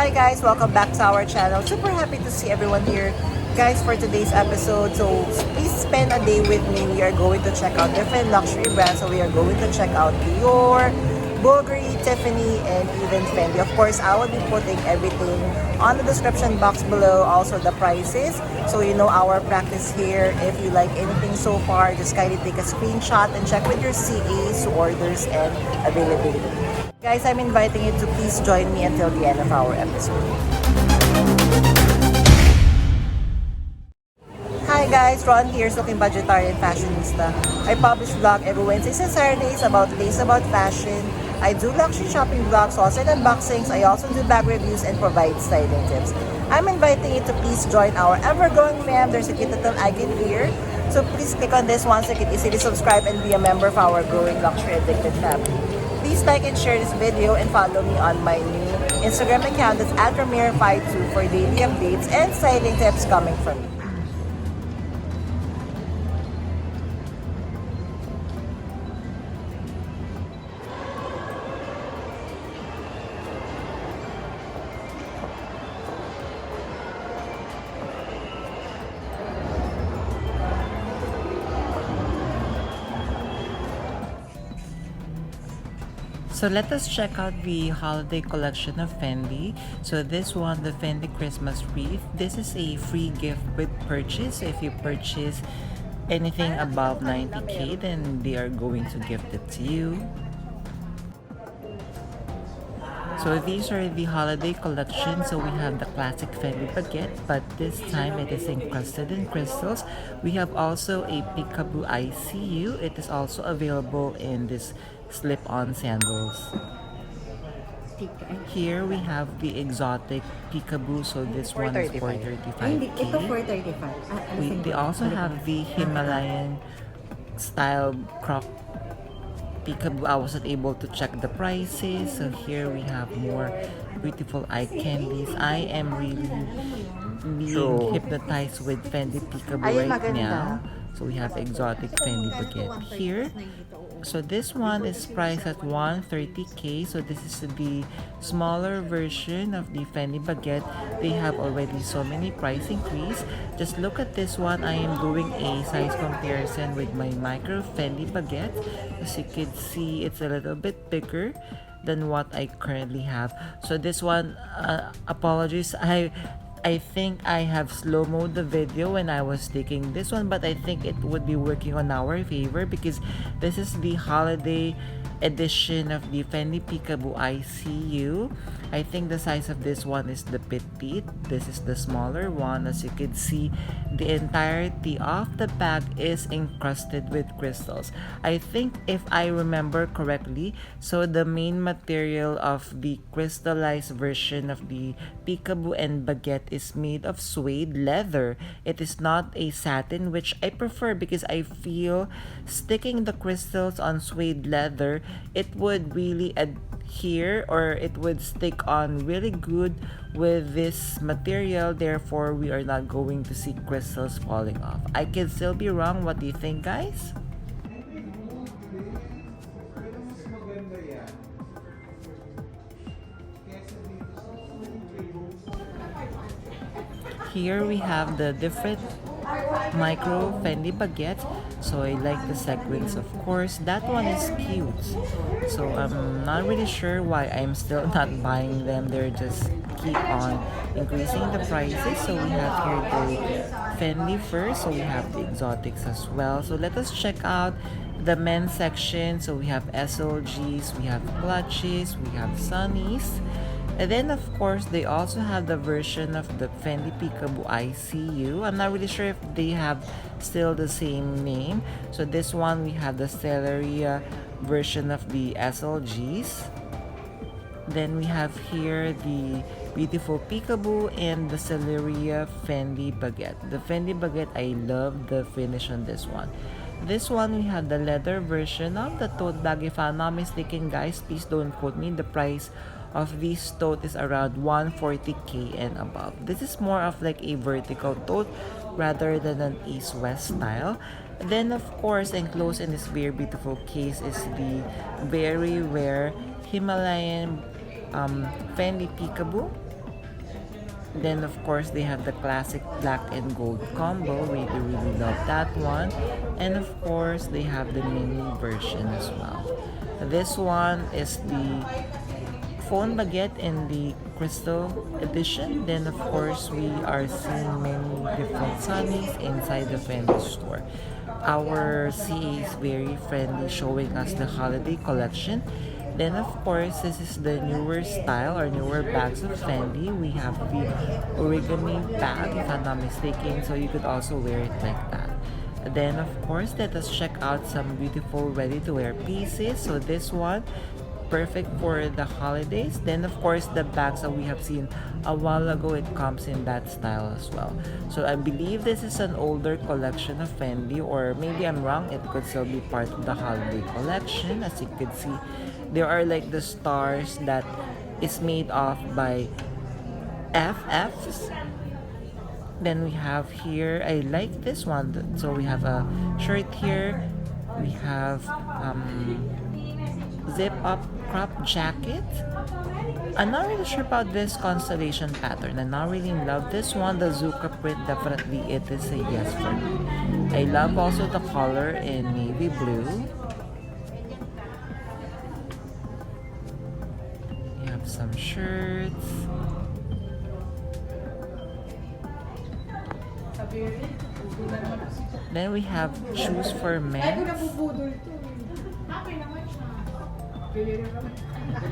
Hi guys, welcome back to our channel. Super happy to see everyone here guys for today's episode. So please spend a day with me. We are going to check out different luxury brands. So we are going to check out DIOR, Bulgari, Tiffany, and even Fendi. Of course, I will be putting everything on the description box below, also the prices. So you know our practice here. If you like anything so far, just kindly take a screenshot and check with your CAs, orders, and availability. Guys, I'm inviting you to please join me until the end of our episode. Hi guys, Ron here, Suking Budgetarian Fashionista. I publish vlog every Wednesdays and Saturdays about things about fashion. I do luxury shopping vlogs, also and unboxings. I also do bag reviews and provide styling tips. I'm inviting you to please join our ever-growing fam. There's a cute little icon here. So please click on this one so you can easily subscribe and be a member of our growing luxury addicted family. Please like and share this video and follow me on my new Instagram account that's @Ramir52 for daily updates and styling tips coming from me. So let us check out the holiday collection of Fendi. So this one, the Fendi Christmas wreath. This is a free gift with purchase. So if you purchase anything above 90k, then they are going to gift it to you. So these are the holiday collection. So we have the classic Fendi baguette, but this time it is encrusted in crystals. We have also a Peekaboo ICU. It is also available in this slip-on sandals. Here we have the exotic Peekaboo. So this one is 435k. They also have the Himalayan style croc Peekaboo. I wasn't able to check the prices. So here we have more beautiful eye candies. I am really being hypnotized with Fendi Peekaboo right now. So we have exotic Fendi baguette here. So this one is priced at 130k. So this is the smaller version of the Fendi baguette. They have already so many price increase. Just look at this one. I am doing a size comparison with my micro Fendi baguette. As you can see, it's a little bit bigger than what I currently have. So this one, apologies, I think I have slow-moed the video when I was taking this one, but I think it would be working on our favor because this is the holiday edition of the Fendi Peekaboo ICU. I think the size of this one is the petite. This is the smaller one. As you can see, the entirety of the bag is encrusted with crystals. I think if I remember correctly, so the main material of the crystallized version of the Peekaboo and baguette is made of suede leather. It is not a satin, which I prefer because I feel sticking the crystals on suede leather, it would really adhere, or it would stick on really good with this material. Therefore, we are not going to see crystals falling off. I can still be wrong. What do you think, guys? Here we have the different micro Fendi baguette. So I like the sequins, of course. That one is cute. So I'm not really sure why I'm still not buying them. They're just keep on increasing the prices. So we have here the Fendi first. So we have the exotics as well. So let us check out the men's section. So we have SLGs, we have clutches, we have sunnies. And then of course they also have the version of the Fendi Peekaboo ICU. I'm not really sure if they have still the same name. So this one we have the Celeria version of the SLGs. Then we have here the beautiful Peekaboo and the Celeria Fendi baguette. The Fendi baguette, I love the finish on this one. This one we have the leather version of the tote bag. If I'm not mistaken, guys, please don't quote me. The price of this tote is around 140k and above. This is more of like a vertical tote rather than an east-west style. Then of course, enclosed in this very beautiful case is the very rare Himalayan Fendi Peekaboo. Then of course they have the classic black and gold combo. Really love that one. And of course they have the mini version as well. This one is the phone baguette in the crystal edition. Then of course we are seeing many different sunnies inside the Fendi store. Our CA is very friendly, showing us the holiday collection. Then of course this is the newer style or newer bags of Fendi. We have the origami bag if I'm not mistaken, so you could also wear it like that. Then of course let us check out some beautiful ready to wear pieces. So this one, perfect for the holidays. Then of course the bags that we have seen a while ago, it comes in that style as well. So I believe this is an older collection of Fendi, or maybe I'm wrong, it could still be part of the holiday collection. As you could see, there are like the stars that is made of by FFs. Then we have here, I like this one. So we have a shirt here. We have zip up crop jacket. I'm not really sure about this constellation pattern. I'm not really in love. This one, the Zuka print, definitely it is a yes for me. I love also the color in navy blue. We have some shirts. Then we have shoes for men.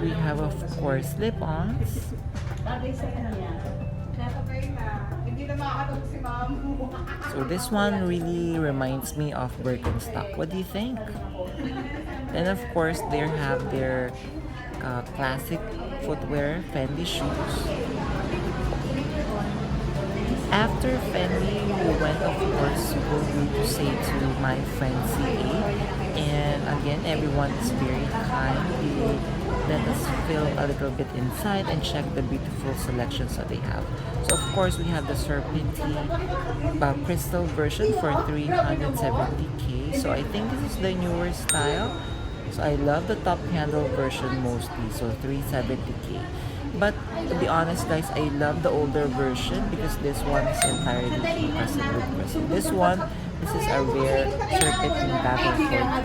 We have of course slip-ons. So this one really reminds me of Birkenstock. What do you think? Then of course they have their classic footwear Fendi shoes. After Fendi, we went of course to say to my friend CA, and again everyone is very kind. They let us film a little bit inside and check the beautiful selections that they have. So of course we have the Serepentine crystal version for 370k. So I think this is the newer style. So I love the top handle version mostly, so 370k. But to be honest guys, I love the older version because this one is entirely crescent with crystal. This is a rare Serpentine battle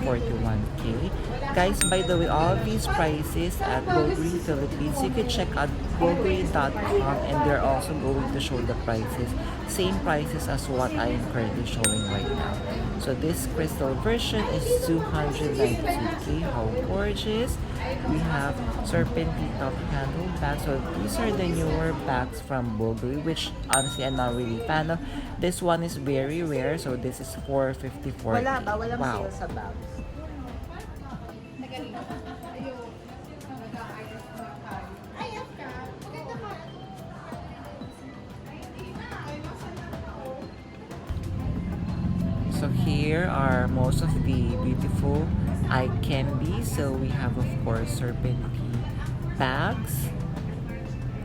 for 41k. Guys, by the way, all of these prices at Bulgari Philippines, you can check out bulgari.com, and they're also going to show the prices. Same prices as what I am currently showing right now. So this crystal version is 292k. How gorgeous! We have Serpentine top handle bags. So these are the newer bags from Bulgari, which honestly I'm not really fan of. This one is very rare, so this is 454. Wow. So here are most of the beautiful eye candy. So we have of course Serpentine bags.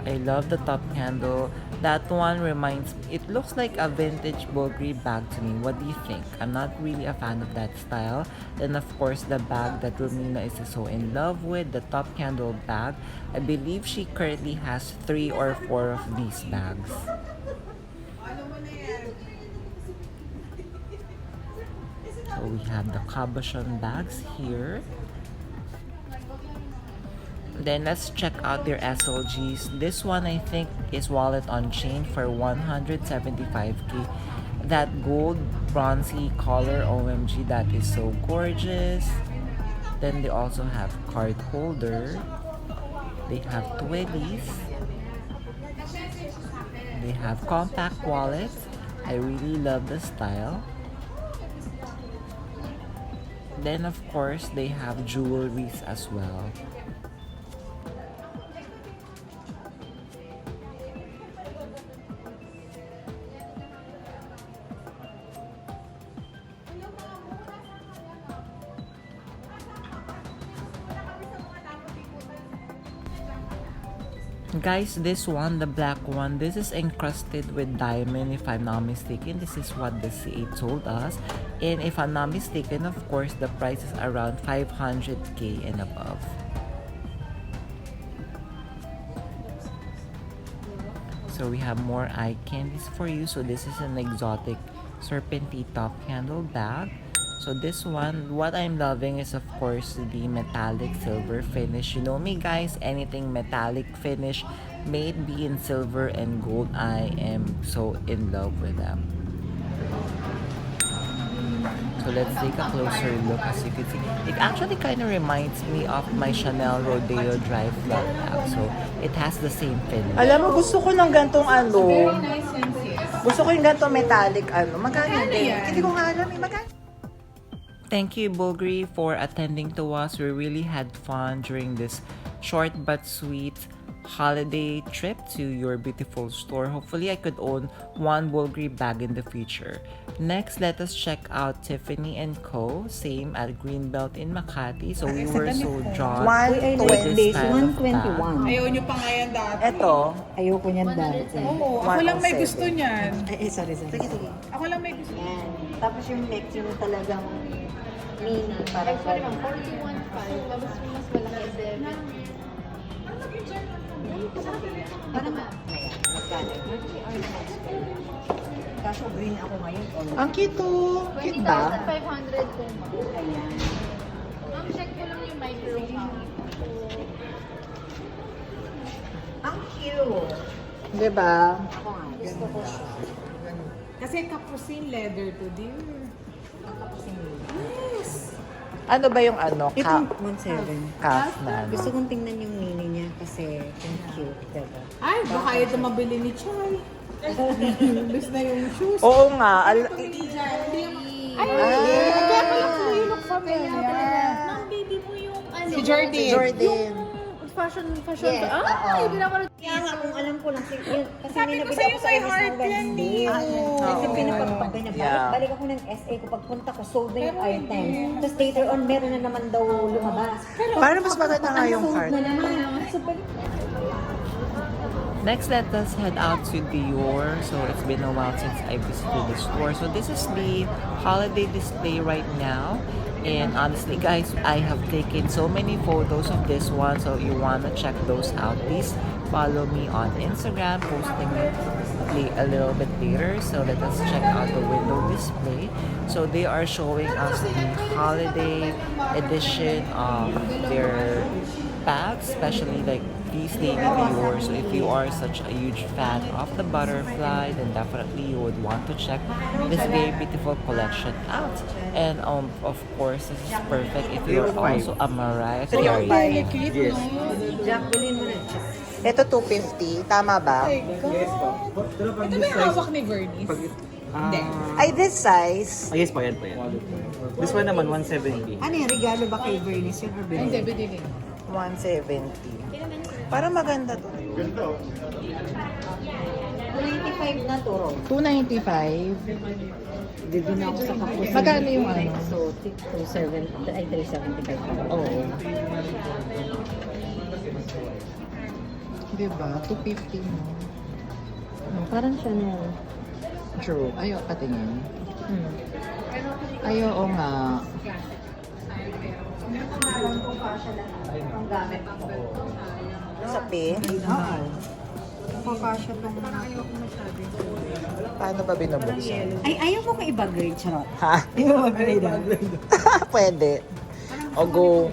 I love the top handle. That one reminds me, it looks like a vintage Bulgari bag to me. What do you think? I'm not really a fan of that style. Then of course the bag that Romina is so in love with, the top handle bag. I believe she currently has 3 or 4 of these bags. So we have the cabochon bags here. Then let's check out their SLGs. This one I think is wallet on chain for 175k. That gold bronzy color, OMG, that is so gorgeous. Then they also have card holder. They have twillies. They have compact wallets. I really love the style. Then of course they have jewelries as well. Guys, this one, the black one, this is encrusted with diamond if I'm not mistaken. This is what the CA told us. And if I'm not mistaken, of course, the price is around 500k and above. So we have more eye candies for you. So this is an exotic Serpentine top handle bag. So this one, what I'm loving is of course the metallic silver finish. You know me guys, anything metallic finish, may it be in silver and gold, I am so in love with them. So let's take a closer look. As you can see, it actually kind of reminds me of my Chanel Rodeo Dry Flat bag. So it has the same finish. Alam mo, gusto ko ng gantong ano. Gusto ko yung gantong metallic ano. Magkano din? Hindi ko nga alam eh. Magkano? Thank you, Bulgari, for attending to us. We really had fun during this short but sweet holiday trip to your beautiful store. Hopefully, I could own one Bulgari bag in the future. Next, let us check out Tiffany & Co. Same at Greenbelt in Makati. So we were so drawn to this style of bag. 121. Ayaw nyo pa nga yan dati. Ito. Ayoko niyan dati. Oo, ako lang may gusto niyan. Sorry. Sige, sige. Ako lang may gusto. Yan. Tapos yung next yung talagang mini para sa... Sorry ma'am, 41.5. Tapos yung mas malaki 7. Para ma... Ayan, magkano? Kaso green ako ngayon. Ang cute oh. Cute ba? 20,500 po ma'am. Ayan. Ma'am, check ko lang yung micro count. Ang cute. Diba? Ako nga, gusto ko siya. Kasi kapusin leather to dear. Ang kapusing yun. Ano ba yung ano? Ito, 1.7. Calf na ano? Gusto kong tingnan yung mini niya kasi ang cute, diba? Ay, baka ito mabili ni Chai. Lus na yung shoes. Oo nga. Ay, kaya pala ko yung look familiar. Ma'am, baby mo yung ano? Si Jordan. Si Jordan. Fashion. Yes, Ay, oo. pinapanood. Kaya nga kung alam ko lang, kasi Sabi may ko nabili sa'yo, ako sa may Aris heart ng yan Wednesday. eh. Kasi Oo. pinapagpag na Yeah. balik ako ng SA ko. Pagpunta ko, sold na yung Pero item. hindi. Tapos later on, meron na naman daw lumabas. Para mas maganda nga yung Sold card. na naman. So, balik Next, let us head out to DIOR. So it's been a while since I visited the store. So this is the holiday display right now. And honestly guys, I have taken so many photos of this one. So you wanna check those out, please follow me on Instagram, posting it a little bit later. So let us check out the window display. So they are showing us the holiday edition of their bags, especially like these Lady Dior. So if you are such a huge fan of the butterfly, then definitely you would want to check this very beautiful collection out. And of course, this is perfect if you are also a Mariah Carey. Yes. Jacqueline mo na. Ito 250. Tama ba? Ito na yung hawak ni Vernice. Hindi. Ay, this size. Yes po, yan po yan. This one naman, 170. Ano yung regalo ba kay Vernice yun or Hindi, binili? binili. 170. Parang maganda to. 295 na to, Ron. 295. Dito na ako sa kapus. Magkano yung ano? So, 270, ay 375. Oo. Diba? 250 mo. Parang siya no. True. Ayaw patingin. Ayaw nga. Ang gamit ko. Sa pin? Oo. Nakakasya lang na ayaw ko masyado. Paano ba binubuksan? Ay, ayaw mo ka i-bag-grade, charot. Ha? I-bag-grade Pwede. O go.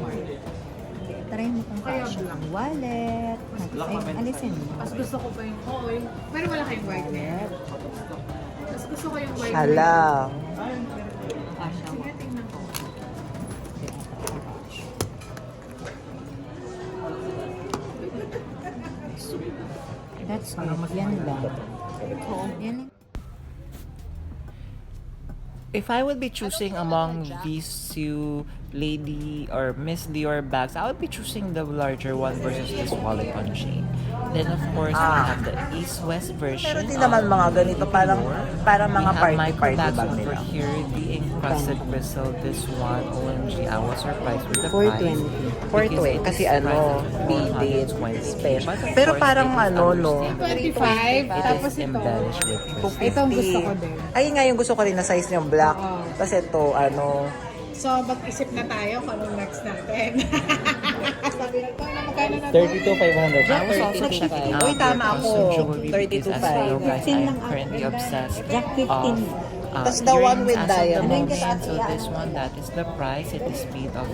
Try mo kung kasya ang wallet. Ay, alisin mo. Mas gusto ko pa yung, oo, yung, pero wala kayong white na yan. Mas gusto ko yung white na Hala. Kasya mo. Sige, tingnan ko. That's good. Yan lang. Yan lang. If I would be choosing among these two Lady or Miss Dior bags, I would be choosing the larger one versus this wallet on chain. Then of course, we have the East-West version. Meron din naman mga ganito, parang mga We have party bags bag over nila. here, the encrusted crystal. This one, OMG, I was surprised with the price. 420. Kasi ano, B-date, special. Pero parang ano, no? 25, It tapos is ito. embellished with crystal. Ito ang gusto ko din. Ay, nga yung gusto ko rin na size niyang black. Oo. Tapos ito, ano, So, mag-isip na tayo kung anong next natin. 32,500. I was also checking out Uy, tama their ako. custom jewelry because as you know guys, 15 lang I'm currently ako. obsessed Jack 15. of That's the one with earrings as of the diamond. moment. So this one, that is the price. It is made of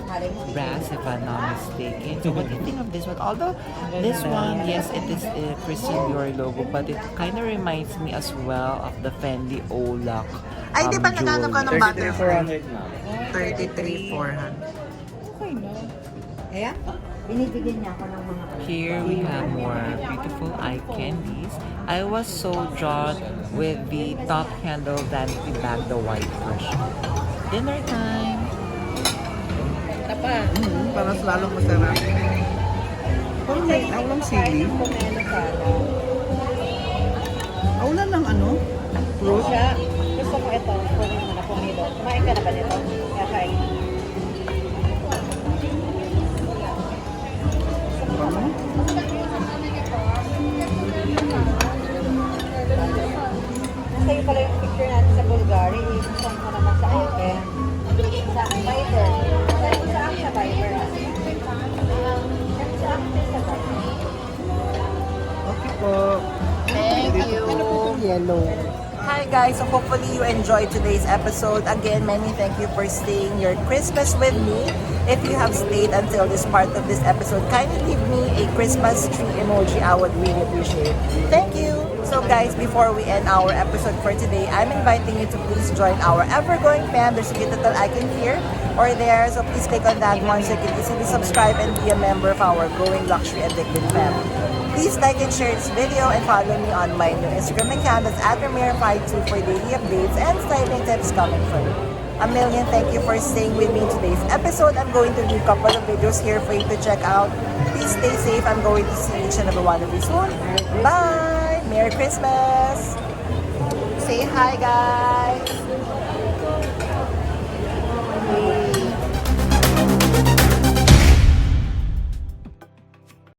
brass if I'm not mistaken. So what do you think of this one? Although this one, yes, it is a Christian Dior logo, but it kind of reminds me as well of the Fendi Olak. Ay, di ba nagano ka ng butterfly? 33,400 na. 33,400. Kaya, binibigyan niya ako ng mga Here we have more beautiful eye candies. I was so drawn with the top handle vanity bag, the white version. Dinner time! Para lalong masarap. Parang may aulang sili. Aulan ng ano? Fruit? Gusto ko ito, kunin mo na pumilo. Kumain ka na ba nito? Kakain. Nasa iyo pala yung picture natin sa Bulgari. Isang ko naman sa item. Sa Viber. Sa akin sa Viber. Sa akin sa Viber. Okay po. Thank you. Yellow. Hi guys, so hopefully you enjoyed today's episode. Again, many thank you for staying your Christmas with me. If you have stayed until this part of this episode, kindly leave me a Christmas tree emoji. I would really appreciate it. Thank you. So guys, before we end our episode for today, I'm inviting you to please join our ever-growing fam. There's a cute little icon here or there. So please click on that one so you can easily subscribe and be a member of our growing luxury addicted family. Please like and share this video and follow me on my new Instagram account. That's @Ramir52 for daily updates and styling tips coming from me. A million thank you for staying with me in today's episode. I'm going to leave a couple of videos here for you to check out. Please stay safe. I'm going to see each and every one of you soon. Bye! Merry Christmas! Say hi, guys!